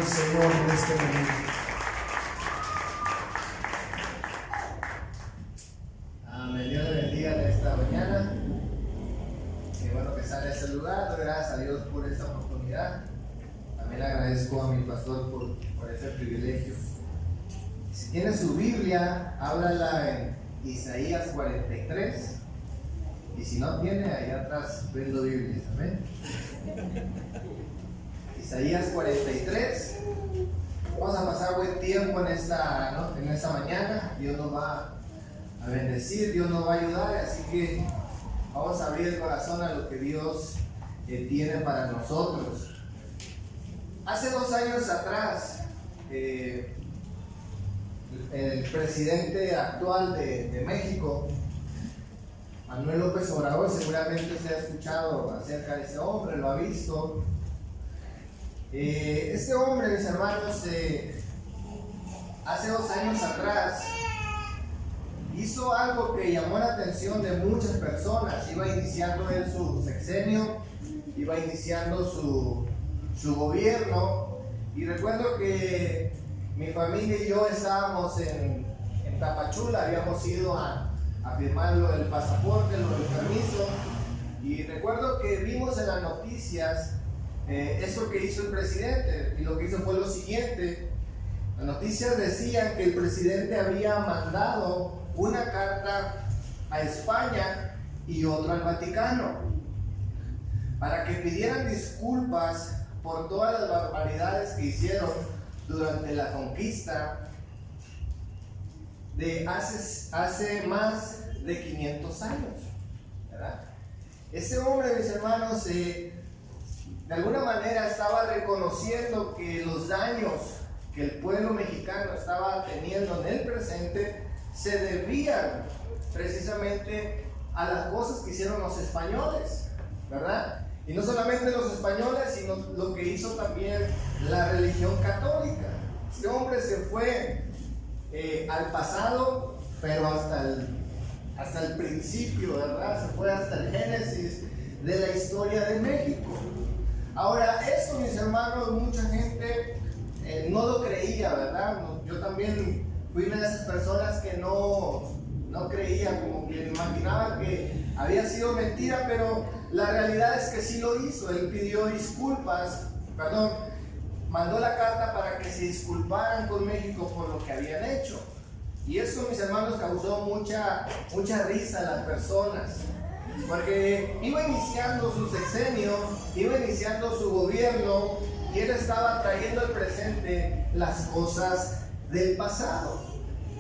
al Señor en este momento. Amén. Dios le bendiga en esta mañana. Qué bueno que sale a ese lugar. Doy gracias a Dios por esta oportunidad. También agradezco a mi pastor por ese privilegio. Si tiene su Biblia, háblala en Isaías 43. Y si no tiene, allá atrás vendo Biblias. Amén. Isaías 43. Vamos a pasar buen tiempo en esta mañana. Dios nos va a bendecir, Dios nos va a ayudar. Así que vamos a abrir el corazón a lo que Dios tiene para nosotros. Hace 2 años atrás, el presidente actual de México, Manuel López Obrador, seguramente se ha escuchado acerca de ese hombre, lo ha visto. Este hombre, mis hermanos, hace 2 años atrás hizo algo que llamó la atención de muchas personas. Iba iniciando él su sexenio, iba iniciando su gobierno, y recuerdo que mi familia y yo estábamos en Tapachula, habíamos ido a firmar el pasaporte, el permiso, y recuerdo que vimos en las noticias eso que hizo el presidente, y lo que hizo fue lo siguiente. Las noticias decían que el presidente había mandado una carta a España y otra al Vaticano para que pidieran disculpas por todas las barbaridades que hicieron durante la conquista de hace más de 500 años, ¿verdad? Ese hombre, mis hermanos, de alguna manera estaba reconociendo que los daños que el pueblo mexicano estaba teniendo en el presente se debían precisamente a las cosas que hicieron los españoles, ¿verdad? Y no solamente los españoles, sino lo que hizo también la religión católica. Este hombre se fue al pasado, pero hasta el principio, ¿verdad? Se fue hasta el génesis de la historia de México. Ahora, esto, mis hermanos, mucha gente no lo creía, ¿verdad? Yo también fui una de esas personas que no creía, como que imaginaba que había sido mentira, pero la realidad es que sí lo hizo. Él pidió disculpas, mandó la carta para que se disculparan con México por lo que habían hecho. Y eso, mis hermanos, causó mucha risa a las personas, porque iba iniciando su sexenio, iba iniciando su gobierno, y él estaba trayendo al presente las cosas del pasado.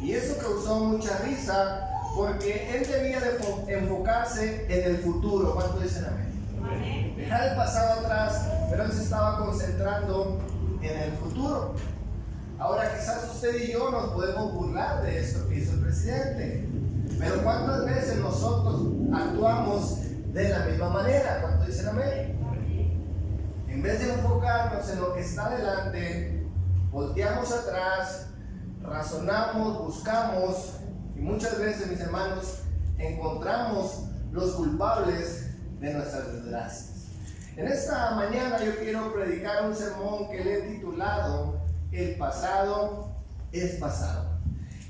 Y eso causó mucha risa, porque él debía de enfocarse en el futuro. ¿Cuánto dicen amén? Dejar el pasado atrás, pero él se estaba concentrando en el futuro. Ahora, quizás usted y yo nos podemos burlar de esto que hizo el presidente, pero ¿cuántas veces nosotros actuamos de la misma manera? ¿Cuánto dicen amén? En vez de enfocarnos en lo que está delante, volteamos atrás, razonamos, buscamos, y muchas veces, mis hermanos, encontramos los culpables de nuestras desgracias. En esta mañana yo quiero predicar un sermón que le he titulado El pasado es pasado.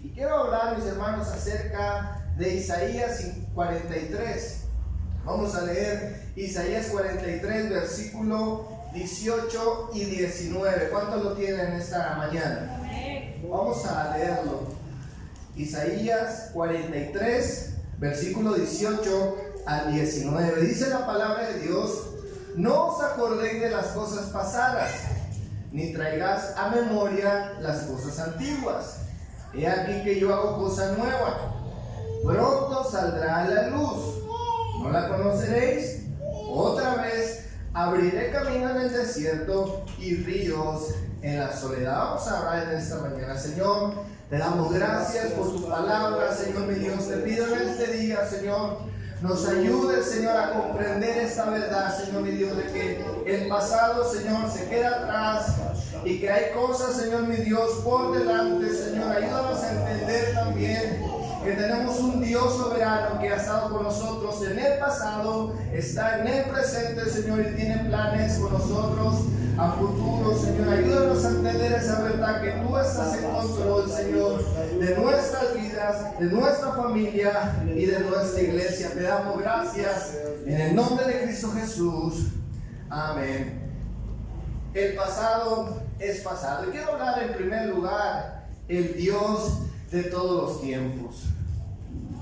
Y quiero hablar, mis hermanos, acerca de Isaías 43. Vamos a leer Isaías 43, versículo 18 y 19. ¿Cuántos lo tienen esta mañana? Vamos a leerlo. Isaías 43, versículo 18 al 19. Dice la palabra de Dios: no os acordéis de las cosas pasadas, ni traigáis a memoria las cosas antiguas. He aquí que yo hago cosa nueva, pronto saldrá a la luz. ¿No la conoceréis? Otra vez abriré camino en el desierto y ríos en la soledad. Vamos a orar en esta mañana. Señor, te damos gracias por tu palabra, Señor mi Dios. Te pido en este día, Señor, nos ayude, Señor, a comprender esta verdad, Señor mi Dios, de que el pasado, Señor, se queda atrás y que hay cosas, Señor mi Dios, por delante, Señor. Ayúdanos a entender también que tenemos un Dios soberano que ha estado con nosotros en el pasado, está en el presente, Señor, y tiene planes con nosotros a futuro, Señor. Ayúdanos a entender esa verdad, que tú estás en control, Señor, de nuestras vidas, de nuestra familia y de nuestra iglesia. Te damos gracias en el nombre de Cristo Jesús. Amén. El pasado es pasado. Y quiero hablar en primer lugar el Dios de todos los tiempos.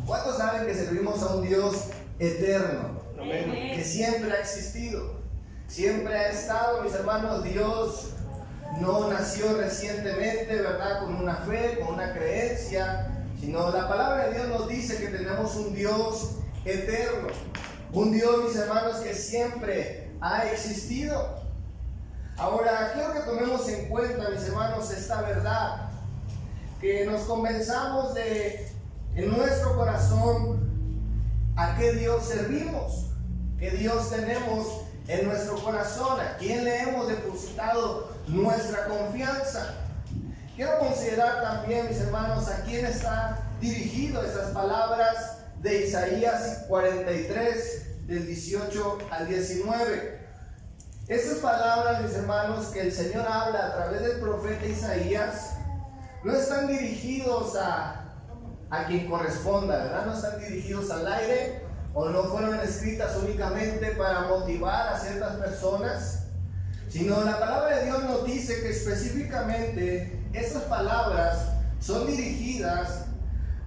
¿Cuántos saben que servimos a un Dios eterno? Amén. Que siempre ha existido, siempre ha estado, mis hermanos. Dios no nació recientemente, ¿verdad?, con una fe, con una creencia, sino la palabra de Dios nos dice que tenemos un Dios eterno, un Dios, mis hermanos, que siempre ha existido. Ahora, quiero que tomemos en cuenta, mis hermanos, esta verdad, que nos convenzamos de, en nuestro corazón, a qué Dios servimos, qué Dios tenemos en nuestro corazón, a quién le hemos depositado nuestra confianza. Quiero considerar también, mis hermanos, a quién está dirigido estas palabras de Isaías 43, del 18 al 19. Estas palabras, mis hermanos, que el Señor habla a través del profeta Isaías, no están dirigidos a quien corresponda, ¿verdad? No están dirigidos al aire, o no fueron escritas únicamente para motivar a ciertas personas, sino la palabra de Dios nos dice que específicamente estas palabras son dirigidas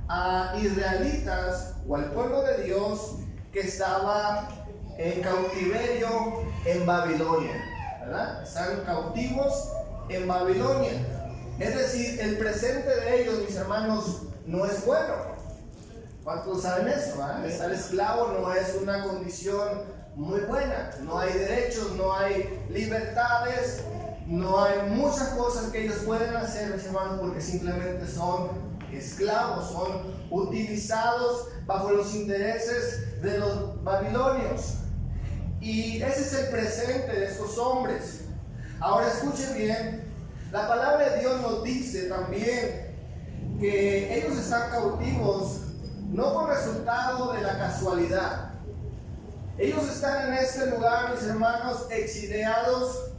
a israelitas o al pueblo de Dios que estaba en cautiverio en Babilonia, ¿verdad? Están cautivos en Babilonia. Es decir, el presente de ellos, mis hermanos, no es bueno. ¿Cuántos saben eso? Estar esclavo no es una condición muy buena. No hay derechos, no hay libertades, no hay muchas cosas que ellos pueden hacer, mis hermanos, porque simplemente son esclavos, son utilizados bajo los intereses de los babilonios. Y ese es el presente de estos hombres. Ahora escuchen bien, la palabra de Dios nos dice también que ellos están cautivos no por resultado de la casualidad. Ellos están en este lugar, mis hermanos, exiliados,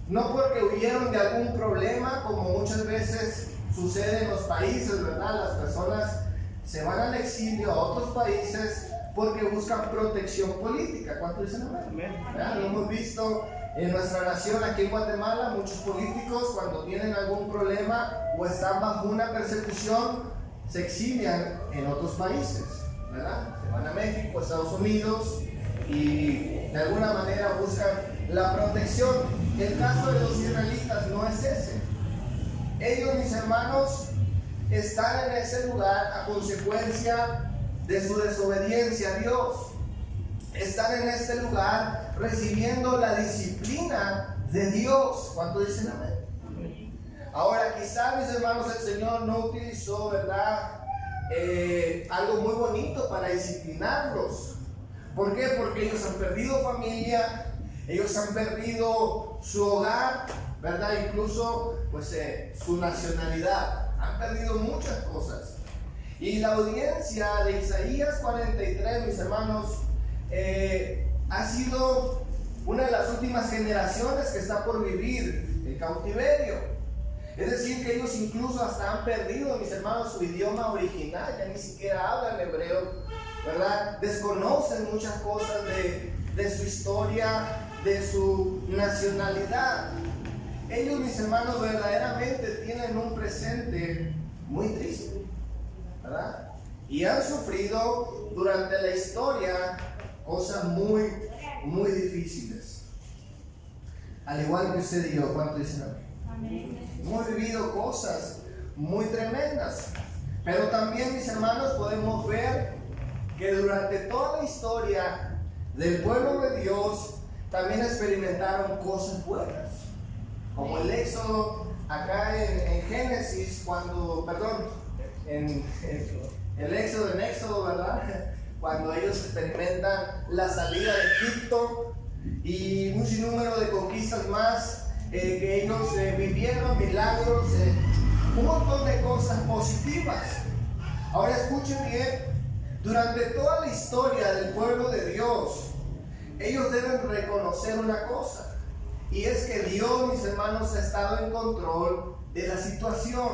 no porque huyeron de algún problema, como muchas veces sucede en los países, ¿verdad? Las personas se van al exilio a otros países porque buscan protección política. ¿Cuánto dicen amén? Lo hemos visto en nuestra nación, aquí en Guatemala, muchos políticos cuando tienen algún problema o están bajo una persecución, se exilian en otros países, ¿verdad? Se van a México, Estados Unidos y de alguna manera buscan la protección. El caso de los israelitas no es ese. Ellos, mis hermanos, están en ese lugar a consecuencia de su desobediencia a Dios. Están en este lugar recibiendo la disciplina de Dios. ¿Cuánto dicen amén? Ahora, quizá, mis hermanos, el Señor no utilizó, ¿verdad?, algo muy bonito para disciplinarlos. ¿Por qué? Porque ellos han perdido familia, ellos han perdido su hogar, ¿verdad? Incluso, pues, su nacionalidad. Han perdido muchas cosas. Y la audiencia de Isaías 43, mis hermanos, ha sido una de las últimas generaciones que está por vivir el cautiverio. Es decir, que ellos incluso hasta han perdido, mis hermanos, su idioma original, ya ni siquiera hablan hebreo, ¿verdad? Desconocen muchas cosas de su historia, de su nacionalidad. Ellos, mis hermanos, verdaderamente tienen un presente muy triste, ¿verdad? Y han sufrido durante la historia cosas muy, muy difíciles. Al igual que usted y yo, ¿cuánto dicen amén? Hemos vivido cosas muy tremendas, pero también, mis hermanos, podemos ver que durante toda la historia del pueblo de Dios también experimentaron cosas buenas, como el Éxodo acá en Génesis, en el Éxodo, ¿verdad? Cuando ellos experimentan la salida de Egipto y un sinnúmero de conquistas más que ellos vivieron, milagros, un montón de cosas positivas. Ahora escuchen bien, durante toda la historia del pueblo de Dios, ellos deben reconocer una cosa, y es que Dios, mis hermanos, ha estado en control de la situación.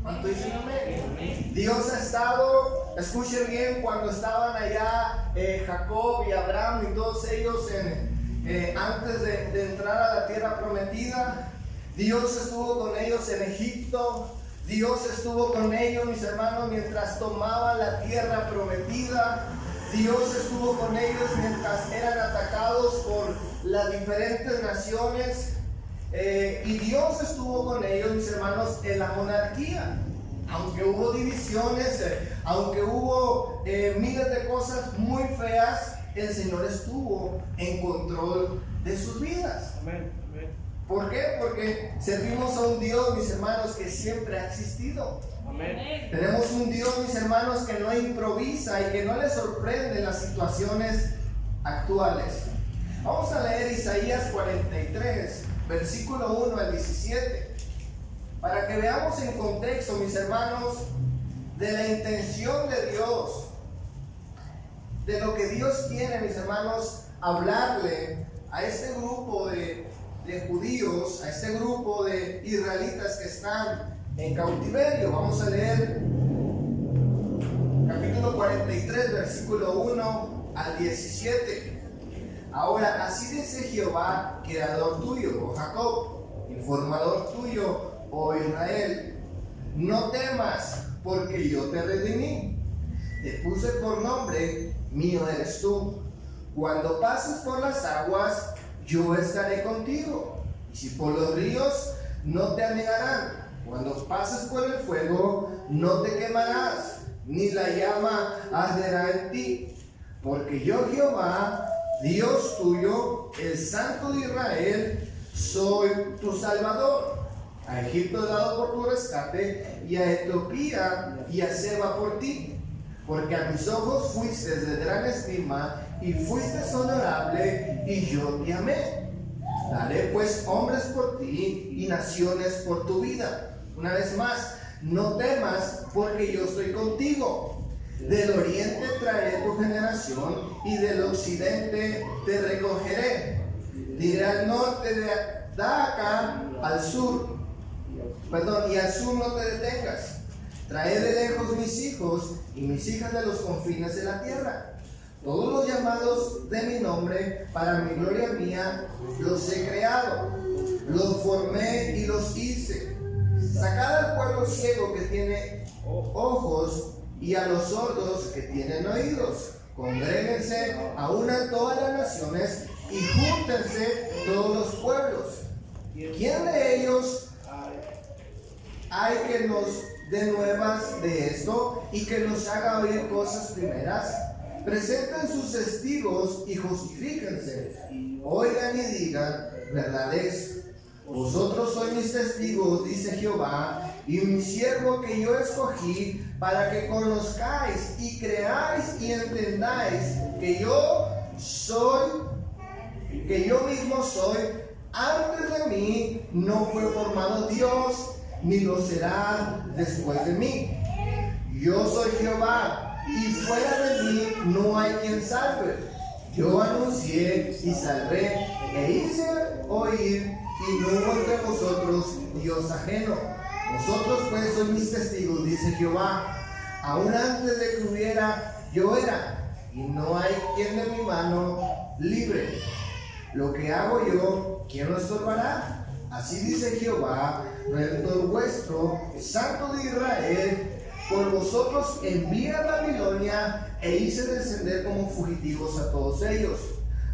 ¿Cuánto dicen amén? Dios ha estado, escuchen bien, cuando estaban allá Jacob y Abraham y todos ellos antes de entrar a la tierra prometida, Dios estuvo con ellos en Egipto. Dios estuvo con ellos, mis hermanos, mientras tomaban la tierra prometida. Dios estuvo con ellos mientras eran atacados por las diferentes naciones. Y Dios estuvo con ellos, mis hermanos, en la monarquía. Aunque hubo divisiones, aunque hubo miles de cosas muy feas, el Señor estuvo en control de sus vidas. Amén. Amén. ¿Por qué? Porque servimos a un Dios, mis hermanos, que siempre ha existido. Amén. Tenemos un Dios, mis hermanos, que no improvisa y que no le sorprende las situaciones actuales. Vamos a leer Isaías 43, versículo 1 al 17, para que veamos en contexto, mis hermanos, de la intención de Dios, de lo que Dios quiere, mis hermanos, hablarle a este grupo de judíos, a este grupo de israelitas que están en cautiverio. Vamos a leer capítulo 43, versículo 1 al 17. Ahora, así dice Jehová, creador tuyo, oh Jacob, informador tuyo, oh Israel: no temas, porque yo te redimí. Te puse por nombre, mío eres tú. Cuando pases por las aguas, yo estaré contigo. Y si por los ríos, no te anegarán. Cuando pases por el fuego, no te quemarás, ni la llama arderá en ti. Porque yo, Jehová, Dios tuyo, el Santo de Israel, soy tu Salvador. A Egipto he dado por tu rescate, y a Etiopía y a Seba por ti. Porque a mis ojos fuiste de gran estima, y fuiste honorable, y yo te amé. Daré pues hombres por ti, y naciones por tu vida. Una vez más, no temas, porque yo estoy contigo. Del oriente traeré tu generación, y del occidente te recogeré. Diré al norte, da acá al sur, y al sur no te detengas. Trae de lejos mis hijos y mis hijas de los confines de la tierra. Todos los llamados de mi nombre, para mi gloria mía, los he creado. Los formé y los hice. Sacad al pueblo ciego que tiene ojos, y a los sordos que tienen oídos. Congréguense aún a todas las naciones, y júntense todos los pueblos. ¿Quién de ellos hay que nos dé nuevas de esto, y que nos haga oír cosas primeras? Presenten sus testigos y justifíquense. Oigan y digan, verdad es. Vosotros sois mis testigos, dice Jehová, y mi siervo que yo escogí, para que conozcáis y creáis y entendáis que yo mismo soy. Antes de mí no fue formado Dios, ni lo será después de mí. Yo soy Jehová, y fuera de mí no hay quien salve. Yo anuncié y salvé, e hice oír, y no hubo entre vosotros Dios ajeno. Vosotros pues sois mis testigos, dice Jehová. Aún antes de que hubiera, yo era, y no hay quien de mi mano libre. Lo que hago yo, ¿quién lo estorbará? Así dice Jehová, Redentor vuestro, Santo de Israel. Por vosotros envié a Babilonia, e hice descender como fugitivos a todos ellos,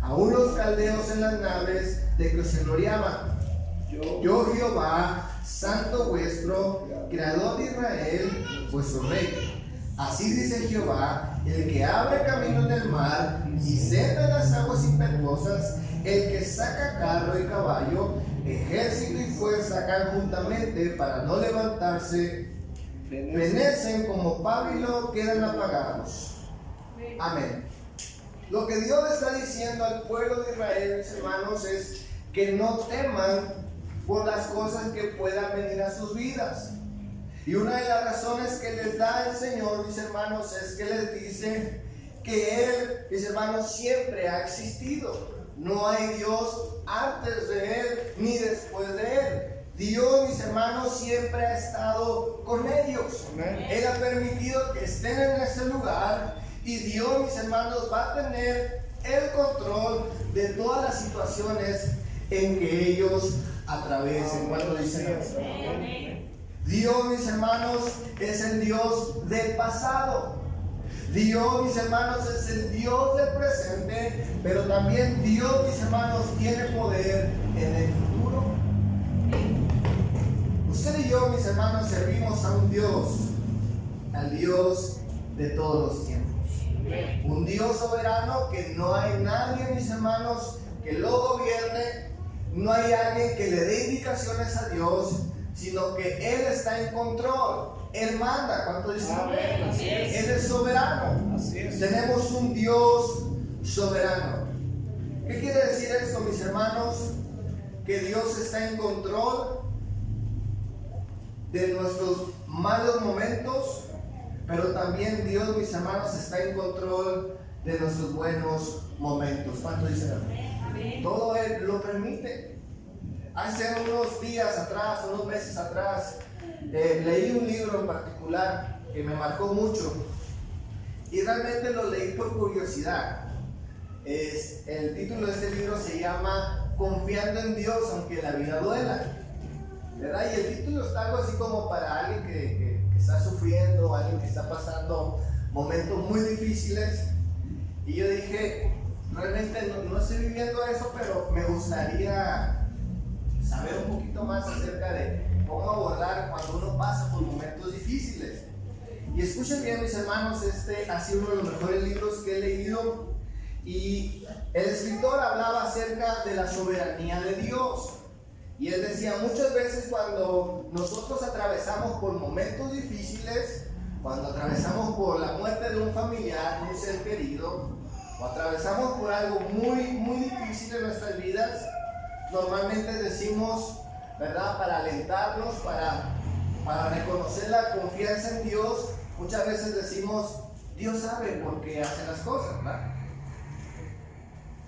aún los caldeos en las naves de que se gloriaban. Yo Jehová, Santo vuestro, Creador de Israel, vuestro Rey. Así dice Jehová, el que abre caminos del mar y senda las aguas impetuosas, el que saca carro y caballo, ejército y fuerza conjuntamente para no levantarse, fenecen como pábilo, quedan apagados. Amén. Lo que Dios está diciendo al pueblo de Israel, mis hermanos, es que no teman por las cosas que puedan venir a sus vidas. Y una de las razones que les da el Señor, mis hermanos, es que les dice que Él, mis hermanos, siempre ha existido. No hay Dios antes de Él ni después de Él. Dios, mis hermanos, siempre ha estado con ellos. Amén. Él ha permitido que estén en ese lugar y Dios, mis hermanos, va a tener el control de todas las situaciones en que ellos atraviesen. ¿Cuánto dicen? Amén. Dios, mis hermanos, es el Dios del pasado. Dios, mis hermanos, es el Dios del presente, pero también Dios, mis hermanos, tiene poder en el futuro. Usted y yo, mis hermanos, servimos a un Dios, al Dios de todos los tiempos. Un Dios soberano que no hay nadie, mis hermanos, que lo gobierne. No hay alguien que le dé indicaciones a Dios, sino que Él está en control. Él manda. ¿Cuánto dicen? Amén. Así es. Él es soberano. Así es. Tenemos un Dios soberano. ¿Qué quiere decir esto, mis hermanos? Que Dios está en control de nuestros malos momentos, pero también Dios, mis hermanos, está en control de nuestros buenos momentos. ¿Cuánto dicen? Amén. Todo Él lo permite. Hace unos días atrás, unos meses atrás, leí un libro en particular que me marcó mucho y realmente lo leí por curiosidad. El título de este libro se llama Confiando en Dios aunque la vida duela, ¿verdad? Y el título está algo así como para alguien que está sufriendo, alguien que está pasando momentos muy difíciles. Y yo dije, realmente no estoy viviendo eso, pero me gustaría saber un poquito más acerca de cómo abordar cuando uno pasa por momentos difíciles. Y escuchen bien, mis hermanos, este ha sido uno de los mejores libros que he leído, y el escritor hablaba acerca de la soberanía de Dios. Y él decía, muchas veces cuando nosotros atravesamos por momentos difíciles, cuando atravesamos por la muerte de un familiar, un ser querido, o atravesamos por algo muy difícil en nuestras vidas, normalmente decimos, ¿verdad? Para alentarnos, para reconocer la confianza en Dios, muchas veces decimos, Dios sabe por qué hace las cosas, ¿verdad?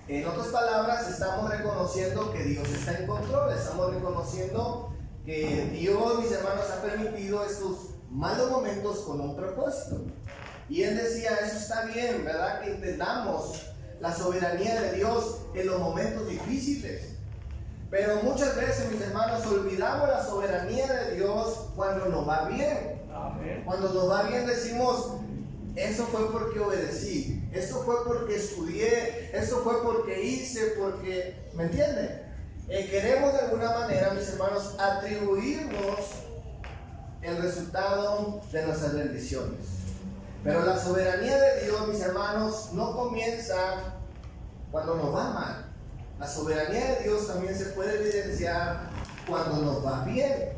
En otras palabras, estamos reconociendo que Dios está en control, estamos reconociendo que Dios, mis hermanos, ha permitido estos malos momentos con un propósito. Y él decía, eso está bien, ¿verdad? Que entendamos la soberanía de Dios en los momentos difíciles. Pero muchas veces, mis hermanos, olvidamos la soberanía de Dios cuando nos va bien. Amén. Cuando nos va bien decimos, eso fue porque obedecí, esto fue porque estudié, esto fue porque hice, porque, ¿me entienden? Queremos de alguna manera, mis hermanos, atribuirnos el resultado de nuestras bendiciones. Pero la soberanía de Dios, mis hermanos, no comienza cuando nos va mal. La soberanía de Dios también se puede evidenciar cuando nos va bien.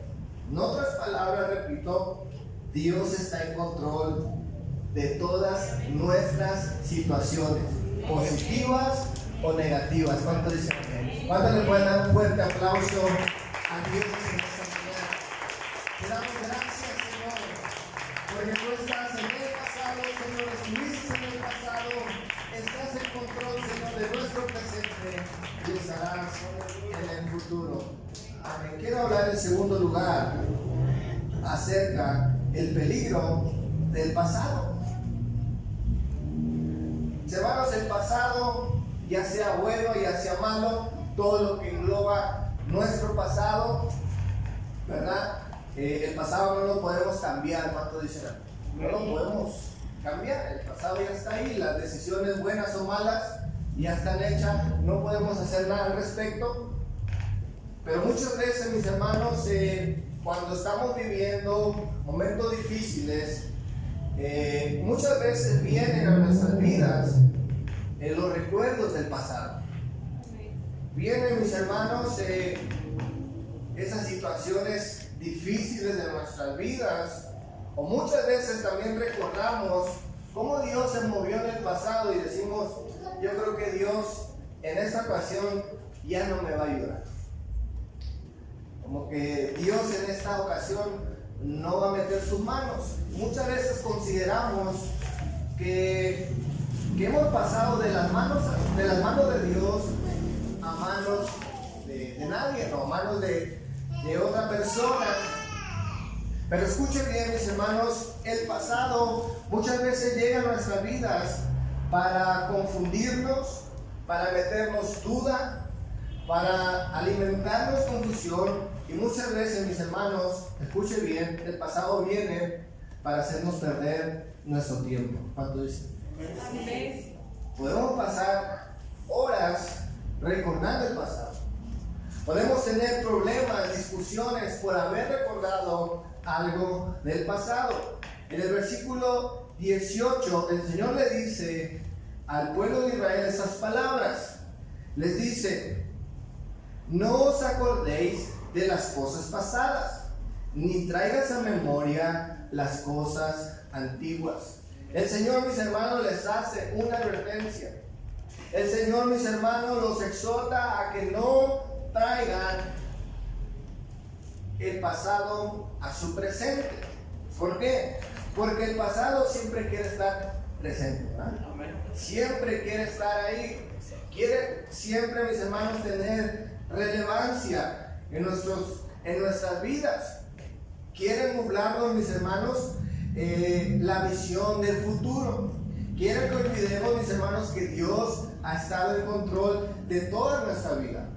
En otras palabras, repito, Dios está en control de todas nuestras situaciones, positivas o negativas. ¿Cuánto dicen? ¿Cuánto le pueden dar un fuerte aplauso a Dios en esta mañana? Te damos gracias, Señor, porque tú estás en el pasado, Señor, estuviste en el pasado, estás en control, Señor, de nuestro presente y estarás en el futuro. Amén. Quiero hablar en segundo lugar acerca del peligro del pasado. Hermanos, el pasado, ya sea bueno, ya sea malo, todo lo que engloba nuestro pasado, ¿verdad? El pasado no lo podemos cambiar. ¿Cuánto dicen? No lo podemos cambiar. El pasado ya está ahí. Las decisiones buenas o malas ya están hechas. No podemos hacer nada al respecto. Pero muchas veces, mis hermanos, cuando estamos viviendo momentos difíciles, muchas veces vienen a nuestras vidas los recuerdos del pasado. Vienen, mis hermanos, esas situaciones difíciles de nuestras vidas, o muchas veces también recordamos cómo Dios se movió en el pasado y decimos, yo creo que Dios en esta ocasión ya no me va a ayudar. Como que Dios en esta ocasión, no va a meter sus manos. Muchas veces consideramos que hemos pasado de las manos de Dios a manos de nadie, no, a manos de otra persona. Pero escuchen bien, mis hermanos, el pasado muchas veces llega a nuestras vidas para confundirnos, para meternos duda, para alimentarnos confusión. Y muchas veces, mis hermanos, escuchen bien, el pasado viene para hacernos perder nuestro tiempo. ¿Cuánto dicen? Amén. Podemos pasar horas recordando el pasado. Podemos tener problemas, discusiones por haber recordado algo del pasado. En el versículo 18, el Señor le dice al pueblo de Israel esas palabras. Les dice: no os acordéis de las cosas pasadas, ni traigas a memoria las cosas antiguas. El Señor, mis hermanos, les hace una advertencia. El Señor, mis hermanos, los exhorta a que no traigan el pasado a su presente. ¿Por qué? Porque el pasado siempre quiere estar presente, ¿verdad? Siempre quiere estar ahí. Quiere siempre, mis hermanos, tener relevancia en nuestras vidas. Quiere nublarnos, mis hermanos, la visión del futuro. Quiere que olvidemos, mis hermanos, que Dios ha estado en control de toda nuestra vida.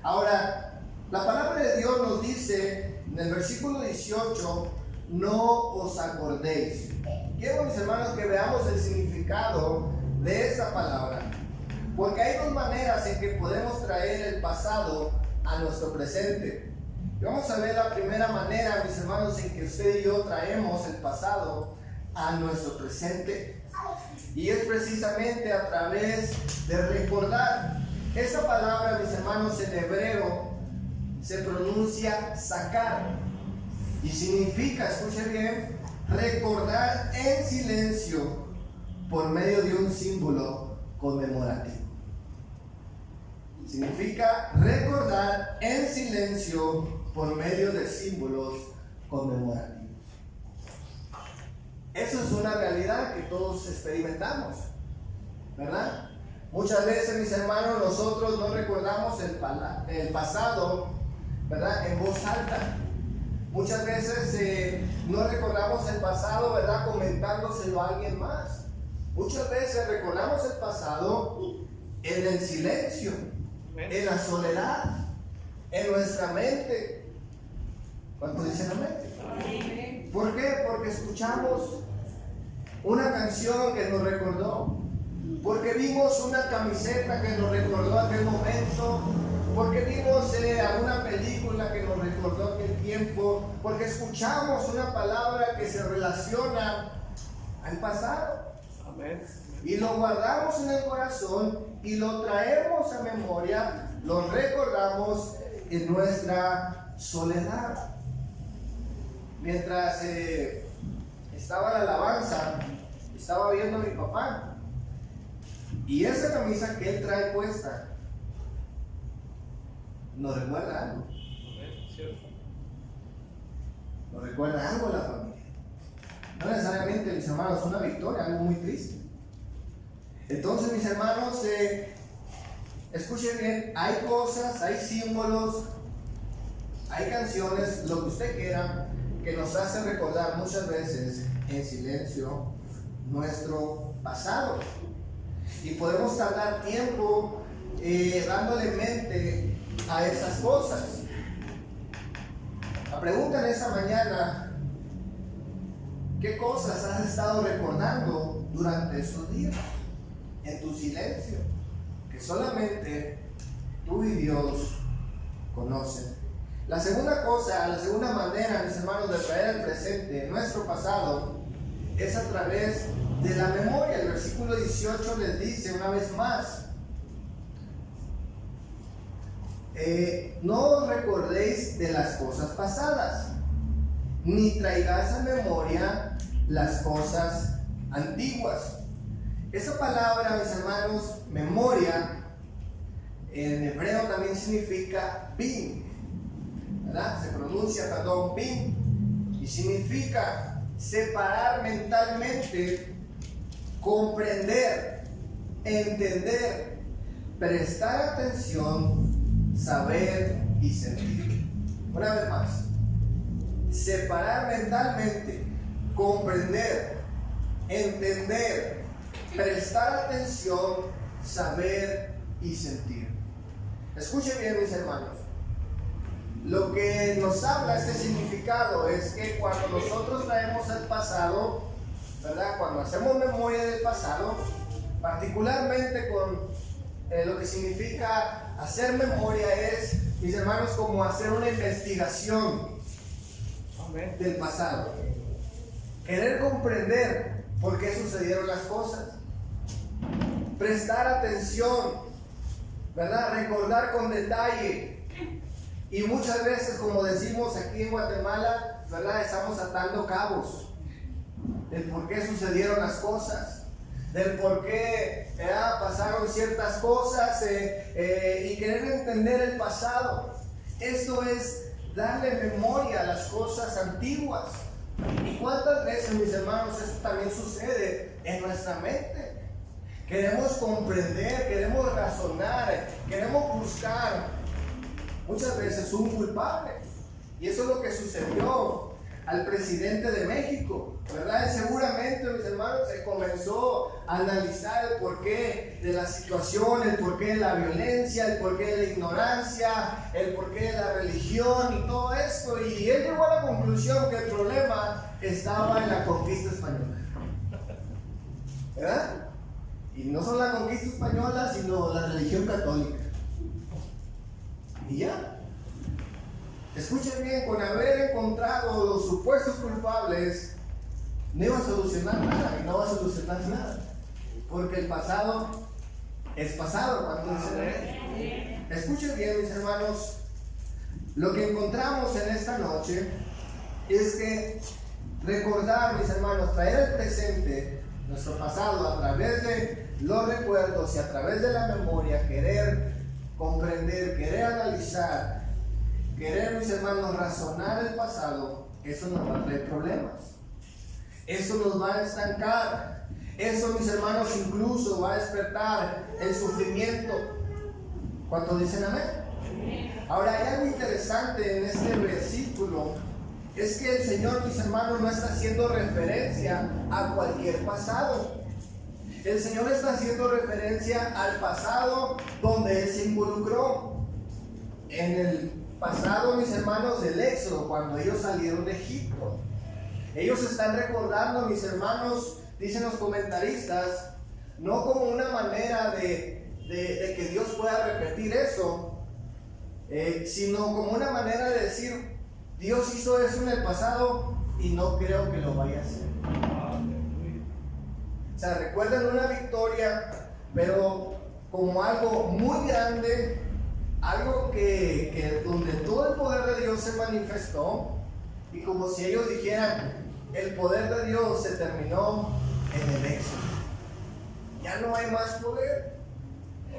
Ahora, la palabra de Dios nos dice en el versículo 18: no os acordéis. Quiero, mis hermanos, que veamos el significado de esa palabra, porque hay dos maneras en que podemos traer el pasado a nuestro presente. Y vamos a ver la primera manera, mis hermanos, en que usted y yo traemos el pasado a nuestro presente, y es precisamente a través de recordar. Esa palabra, mis hermanos, en hebreo se pronuncia sacar, y significa, escuchen bien, recordar en silencio por medio de un símbolo conmemorativo. Significa recordar en silencio por medio de símbolos conmemorativos. Eso es una realidad que todos experimentamos, ¿verdad? Muchas veces, mis hermanos, nosotros no recordamos el pasado, ¿verdad?, en voz alta. Muchas veces no recordamos el pasado, ¿verdad?, comentándoselo a alguien más. Muchas veces recordamos el pasado en el silencio, en la soledad, en nuestra mente. ¿Cuánto dicen amén? ¿Por qué? Porque escuchamos una canción que nos recordó, porque vimos una camiseta que nos recordó aquel momento, porque vimos alguna película que nos recordó aquel tiempo, porque escuchamos una palabra que se relaciona al pasado. Amén. Y lo guardamos en el corazón y lo traemos a memoria, lo recordamos en nuestra soledad. Mientras estaba la alabanza, estaba viendo a mi papá, y esa camisa que él trae puesta nos recuerda algo. Nos recuerda algo a la familia. No necesariamente, mis hermanos, una victoria, algo muy triste. Entonces, mis hermanos, escuchen bien, hay cosas, hay símbolos, hay canciones, lo que usted quiera, que nos hace recordar muchas veces en silencio nuestro pasado. Y podemos tardar tiempo dándole mente a esas cosas. La pregunta en esta mañana: ¿qué cosas has estado recordando durante estos días? En tu silencio, que solamente tú y Dios conocen. La segunda cosa, la segunda manera, mis hermanos, de traer al presente nuestro pasado es a través de la memoria. El versículo 18 les dice una vez más: no os recordéis de las cosas pasadas, ni traigáis a memoria las cosas antiguas. Esa palabra, mis hermanos, memoria, en hebreo también significa bin, ¿verdad? Se pronuncia, perdón, bin. significa separar mentalmente, comprender, entender, prestar atención, saber y sentir. Una vez más, separar mentalmente, comprender, entender, prestar atención, saber y sentir. Escuchen bien, mis hermanos. Lo que nos habla este significado es que cuando nosotros traemos el pasado, ¿verdad? Cuando hacemos memoria del pasado, particularmente con lo que significa hacer memoria es, mis hermanos, como hacer una investigación del pasado. Querer comprender por qué sucedieron las cosas. Prestar atención, ¿verdad? Recordar con detalle. Y muchas veces, como decimos aquí en Guatemala, ¿verdad? Estamos atando cabos del por qué sucedieron las cosas, del por qué pasaron ciertas cosas y querer entender el pasado. Esto es darle memoria a las cosas antiguas. ¿Y cuántas veces, mis hermanos, esto también sucede en nuestra mente? Queremos comprender, queremos razonar, queremos buscar muchas veces un culpable. Y eso es lo que sucedió al presidente de México, ¿verdad? Y seguramente, mis hermanos, se comenzó a analizar el porqué de la situación, el porqué de la violencia, el porqué de la ignorancia, el porqué de la religión y todo esto. Y él llegó a la conclusión que el problema estaba en la conquista española, ¿verdad? Y no solo la conquista española, sino la religión católica. Y ya. Escuchen bien, con haber encontrado los supuestos culpables, no iba a solucionar nada y no va a solucionar nada. Porque el pasado es pasado. Cuando dicen, escuchen bien, mis hermanos, lo que encontramos en esta noche es que recordar, mis hermanos, traer al presente nuestro pasado a través de los recuerdos y a través de la memoria, querer comprender, querer analizar, querer, mis hermanos, razonar el pasado, eso nos va a traer problemas. Eso nos va a estancar. Eso, mis hermanos, incluso va a despertar el sufrimiento. ¿Cuántos dicen amén? Ahora, hay algo interesante en este versículo. Es que el Señor, mis hermanos, no está haciendo referencia a cualquier pasado. El Señor está haciendo referencia al pasado donde Él se involucró. En el pasado, mis hermanos, del Éxodo, cuando ellos salieron de Egipto. Ellos están recordando, mis hermanos, dicen los comentaristas, no como una manera de que Dios pueda repetir eso, sino como una manera de decir, Dios hizo eso en el pasado y no creo que lo vaya a hacer. O sea, recuerdan una victoria, pero como algo muy grande, algo que donde todo el poder de Dios se manifestó, y como si ellos dijeran, el poder de Dios se terminó en el Éxodo. Ya no hay más poder.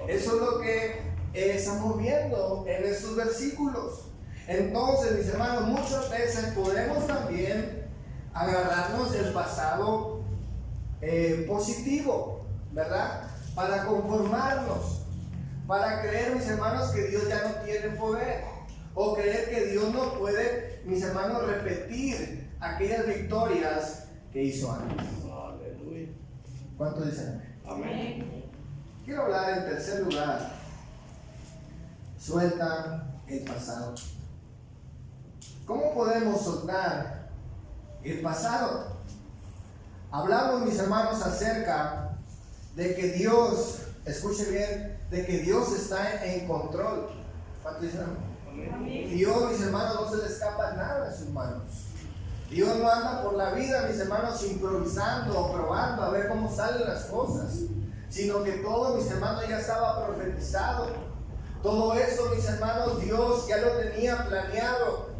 Eso es lo que estamos viendo en estos versículos. Entonces, mis hermanos, muchas veces podemos también agarrarnos del pasado positivo, ¿verdad? Para conformarnos, para creer, mis hermanos, que Dios ya no tiene poder, o creer que Dios no puede, mis hermanos, repetir aquellas victorias que hizo antes. Aleluya. ¿Cuánto dicen? Amén. Quiero hablar en tercer lugar. Suelta el pasado. ¿Cómo podemos soltar el pasado? Hablamos, mis hermanos, acerca de que Dios, escuchen bien, de que Dios está en control. ¿Cuánto dicen? Amén. Dios, mis hermanos, no se le escapa nada a sus manos. Dios no anda por la vida, mis hermanos, improvisando o probando a ver cómo salen las cosas, sino que todo, mis hermanos, ya estaba profetizado. Todo eso, mis hermanos, Dios ya lo tenía planeado.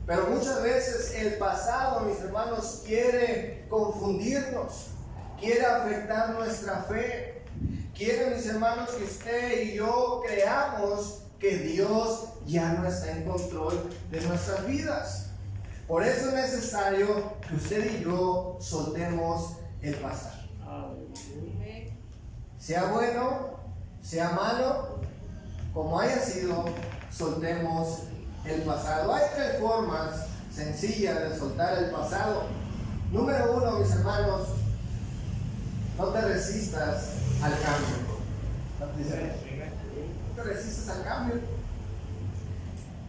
Pero muchas veces el pasado, mis hermanos, quiere confundirnos, quiere afectar nuestra fe, quiere, mis hermanos, que usted y yo creamos que Dios ya no está en control de nuestras vidas. Por eso es necesario que usted y yo soltemos el pasado. Sea bueno, sea malo, como haya sido, soltemos el pasado. Hay 3 formas sencillas de soltar el pasado. Número 1, mis hermanos, no te resistas al cambio. No te resistas al cambio.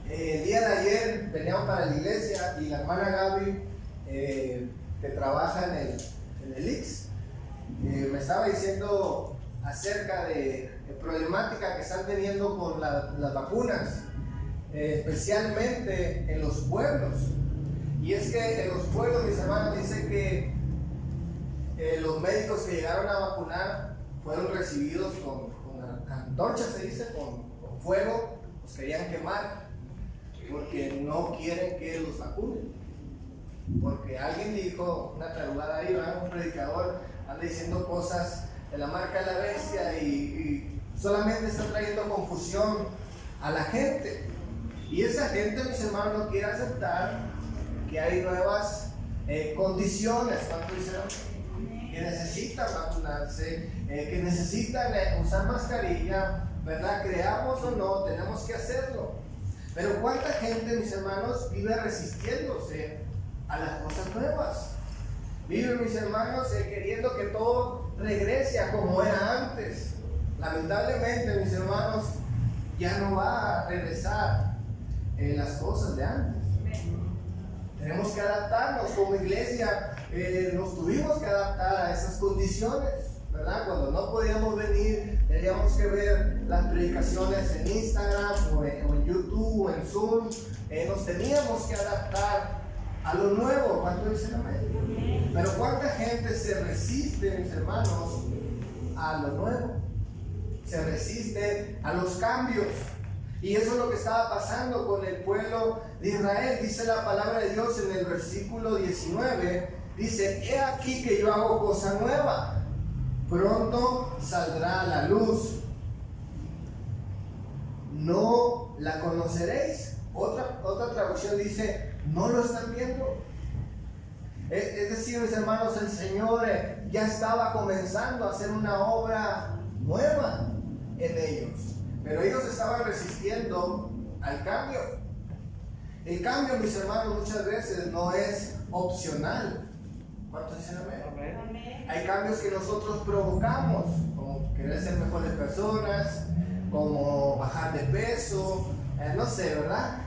El día de ayer veníamos para la iglesia y la hermana Gaby, que trabaja en el IX, me estaba diciendo acerca de problemática que están teniendo con las vacunas, especialmente en los pueblos. Y es que en los pueblos, mis hermanos, dice que los médicos que llegaron a vacunar fueron recibidos con antorchas, se dice, con fuego, los querían quemar porque no quieren que los vacunen. Porque alguien dijo, una tarugada ahí, un predicador anda diciendo cosas de la marca de la bestia y solamente está trayendo confusión a la gente. Y esa gente, mis hermanos, no quiere aceptar que hay nuevas condiciones, ¿cuánto dicen? Que necesitan vacunarse, que necesitan usar mascarilla, ¿verdad? Creamos o no, tenemos que hacerlo. Pero ¿cuánta gente, mis hermanos, vive resistiéndose a las cosas nuevas? Vive, mis hermanos, queriendo que todo regrese a como era antes. Lamentablemente, mis hermanos, ya no va a regresar las cosas de antes. Tenemos que adaptarnos como iglesia, nos tuvimos que adaptar a esas condiciones, ¿verdad? Cuando no podíamos venir, teníamos que ver las predicaciones en Instagram o en YouTube o en Zoom, nos teníamos que adaptar a lo nuevo. ¿Cuánto dicen amén? Pero ¿cuánta gente se resiste, mis hermanos, a lo nuevo? Se resiste a los cambios. Y eso es lo que estaba pasando con el pueblo de Israel. Dice la palabra de Dios en el versículo 19. Dice, he aquí que yo hago cosa nueva. Pronto saldrá a la luz. No la conoceréis. Otra traducción dice, no lo están viendo. Es decir, mis hermanos, el Señor ya estaba comenzando a hacer una obra nueva en ellos. Pero ellos estaban resistiendo al cambio. El cambio, mis hermanos, muchas veces no es opcional. ¿Cuántos dicen amén? Amén. Hay cambios que nosotros provocamos, como querer ser mejores personas, como bajar de peso, no sé, ¿verdad?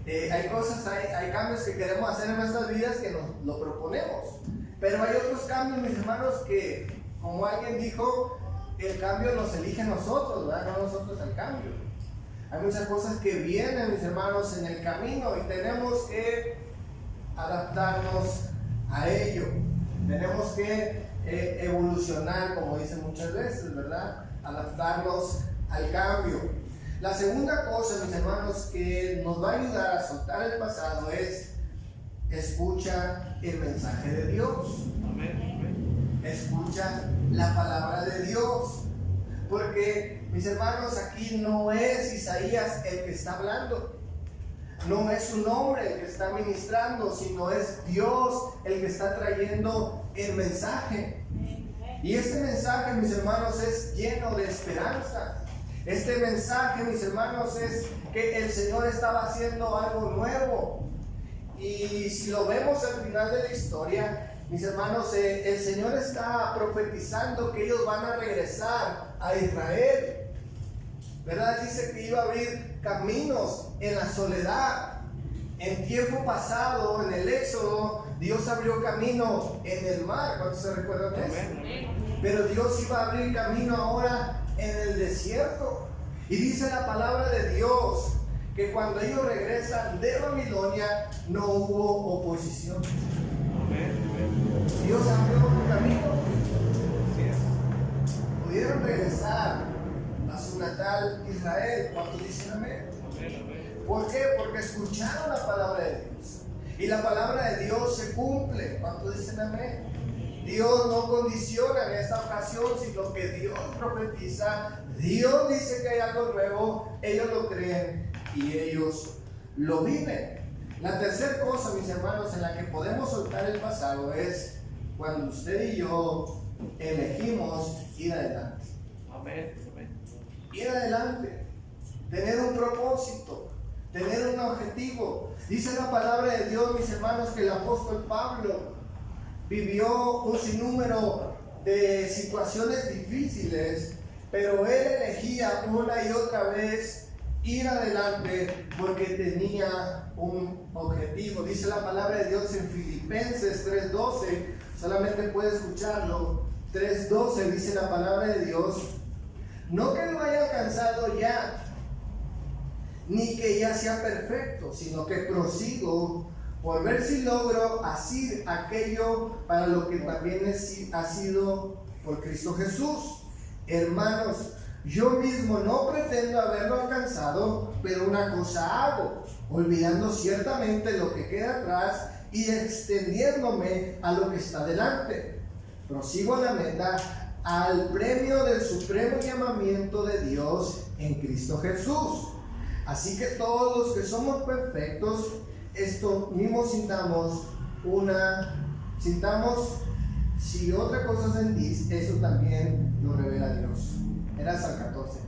Hay cambios que queremos hacer en nuestras vidas que nos lo proponemos. Pero hay otros cambios, mis hermanos, que, como alguien dijo, el cambio nos elige a nosotros, ¿verdad? No nosotros el cambio. Hay muchas cosas que vienen, mis hermanos, en el camino y tenemos que adaptarnos a ello. Tenemos que evolucionar, como dicen muchas veces, ¿verdad? Adaptarnos al cambio. La segunda cosa, mis hermanos, que nos va a ayudar a soltar el pasado es escucha el mensaje de Dios. Amén. Escucha la palabra de Dios. Porque, mis hermanos, aquí no es Isaías el que está hablando. No es un hombre el que está ministrando, sino es Dios el que está trayendo el mensaje. Y este mensaje, mis hermanos, es lleno de esperanza. Este mensaje, mis hermanos, es que el Señor estaba haciendo algo nuevo. Y si lo vemos al final de la historia, mis hermanos, el Señor está profetizando que ellos van a regresar a Israel, ¿verdad? Dice que iba a abrir caminos en la soledad. En tiempo pasado, en el Éxodo, Dios abrió camino en el mar. ¿Cuántos se recuerdan de eso? Pero Dios iba a abrir camino ahora en el desierto. Y dice la palabra de Dios que cuando ellos regresan de Babilonia no hubo oposición. Dios abrió un camino. Pudieron regresar a su natal Israel. ¿Cuántos dicen amén? ¿Por qué? Porque escucharon la palabra de Dios. Y la palabra de Dios se cumple. ¿Cuántos dicen amén? Dios no condiciona en esta ocasión, sino que Dios profetiza. Dios dice que hay algo nuevo. Ellos lo creen y ellos lo viven. La tercera cosa, mis hermanos, en la que podemos soltar el pasado es cuando usted y yo elegimos ir adelante. Amén. Amén. Ir adelante, tener un propósito, tener un objetivo. Dice la palabra de Dios, mis hermanos, que el apóstol Pablo vivió un sinnúmero de situaciones difíciles, pero él elegía una y otra vez ir adelante porque tenía un objetivo. Dice la palabra de Dios en Filipenses 3:12, solamente puede escucharlo. 3:12 dice la palabra de Dios: no que lo haya alcanzado ya, ni que ya sea perfecto, sino que prosigo por ver si logro asir aquello para lo que también ha sido por Cristo Jesús. Hermanos, yo mismo no pretendo haberlo alcanzado, pero una cosa hago, olvidando ciertamente lo que queda atrás y extendiéndome a lo que está delante. Prosigo a la meta, al premio del supremo llamamiento de Dios en Cristo Jesús. Así que todos los que somos perfectos, esto mismo sintamos, si otra cosa sentís, eso también lo revela Dios. Era San 14.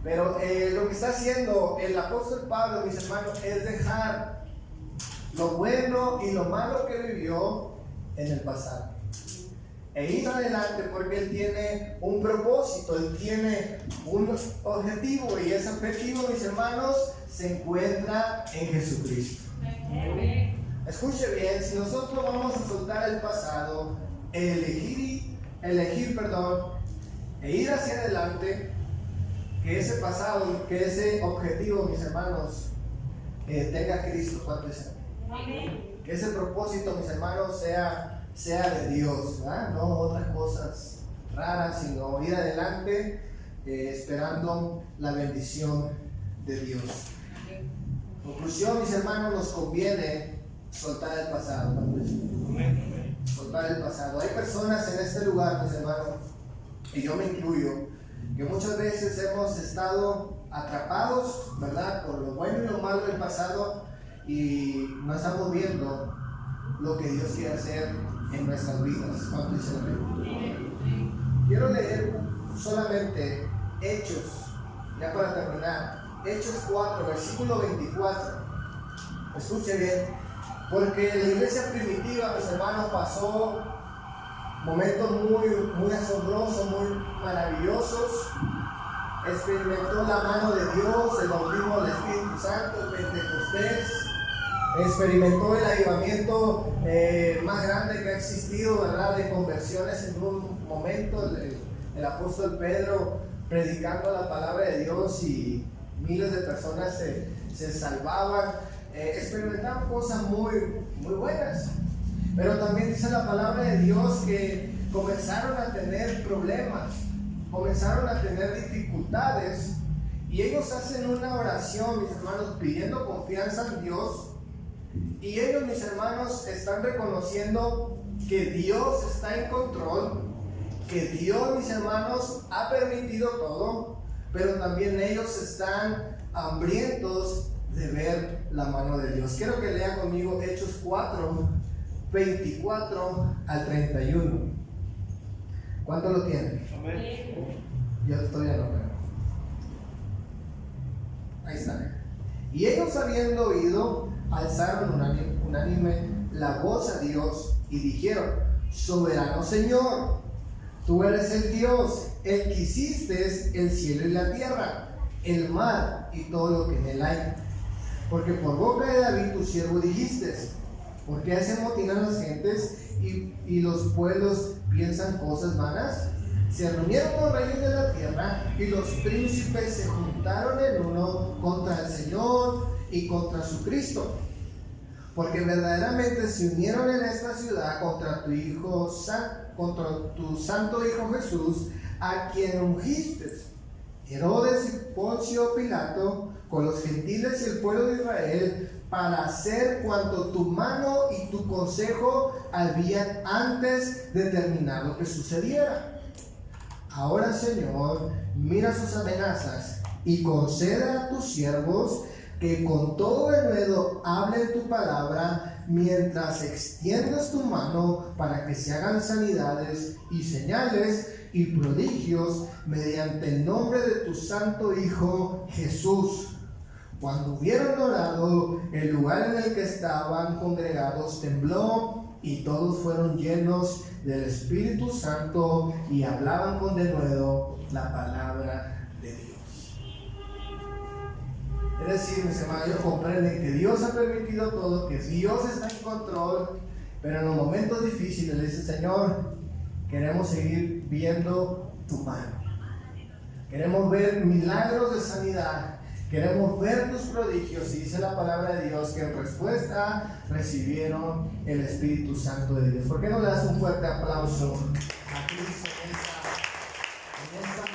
Pero lo que está haciendo el apóstol Pablo, mis hermanos, es dejar lo bueno y lo malo que vivió en el pasado e ir adelante, porque él tiene un propósito, él tiene un objetivo, y ese objetivo, mis hermanos, se encuentra en Jesucristo. Escuche bien, si nosotros vamos a soltar el pasado, elegir, e ir hacia adelante, que ese pasado, que ese objetivo, mis hermanos, tenga Cristo. ¿Cuánto es? Que ese propósito, mis hermanos, sea de Dios, ¿verdad? No otras cosas raras, sino ir adelante esperando la bendición de Dios. Conclusión, mis hermanos, nos conviene soltar el pasado. Soltar el pasado. Hay personas en este lugar, mis hermanos, y yo me incluyo, que muchas veces hemos estado atrapados, ¿verdad?, por lo bueno y lo malo del pasado, y no estamos viendo lo que Dios quiere hacer en nuestras vidas. ¿Cuánto dice la Biblia? Quiero leer solamente Hechos, ya para terminar. Hechos 4, versículo 24. Escuche bien, porque la iglesia primitiva, mis hermanos, pasó momentos muy asombrosos, muy maravillosos. Experimentó la mano de Dios, el bautismo del Espíritu Santo, el Pentecostés. Experimentó el avivamiento más grande que ha existido, ¿verdad?, de conversiones en un momento. El apóstol Pedro predicando la palabra de Dios, y miles de personas se salvaban. Experimentaban cosas muy buenas. Pero también dice la palabra de Dios que comenzaron a tener problemas, comenzaron a tener dificultades, y ellos hacen una oración, mis hermanos, pidiendo confianza en Dios. Y ellos, mis hermanos, están reconociendo que Dios está en control, que Dios, mis hermanos, ha permitido todo, pero también ellos están hambrientos de ver la mano de Dios. Quiero que lea conmigo Hechos 4, 24 al 31. ¿Cuánto lo tienen? Amén. Yo todavía no veo. Ahí está. Y ellos, habiendo oído, alzaron unánime la voz a Dios y dijeron: soberano Señor, tú eres el Dios, el que hiciste el cielo y la tierra, el mar y todo lo que en él hay. Porque por boca de David tu siervo dijiste: ¿por qué se amotinan las gentes y los pueblos piensan cosas vanas? Se reunieron los reyes de la tierra y los príncipes se juntaron en uno contra el Señor y contra su Cristo, porque verdaderamente se unieron en esta ciudad contra contra tu santo Hijo Jesús, a quien ungiste, Herodes y Poncio Pilato, con los gentiles y el pueblo de Israel, para hacer cuanto tu mano y tu consejo habían antes determinado que sucediera. Ahora, Señor, mira sus amenazas y conceda a tus siervos que con todo denuedo hable tu palabra mientras extiendas tu mano para que se hagan sanidades y señales y prodigios mediante el nombre de tu santo Hijo Jesús. Cuando hubieron orado, el lugar en el que estaban congregados tembló y todos fueron llenos del Espíritu Santo y hablaban con denuedo la palabra de Dios. Es decir, mis hermanos, ellos comprenden que Dios ha permitido todo, que Dios está en control, pero en los momentos difíciles le dicen: Señor, queremos seguir viendo tu mano. Queremos ver milagros de sanidad. Queremos ver tus prodigios. Y dice la palabra de Dios que en respuesta recibieron el Espíritu Santo de Dios. ¿Por qué no le das un fuerte aplauso a Cristo en esta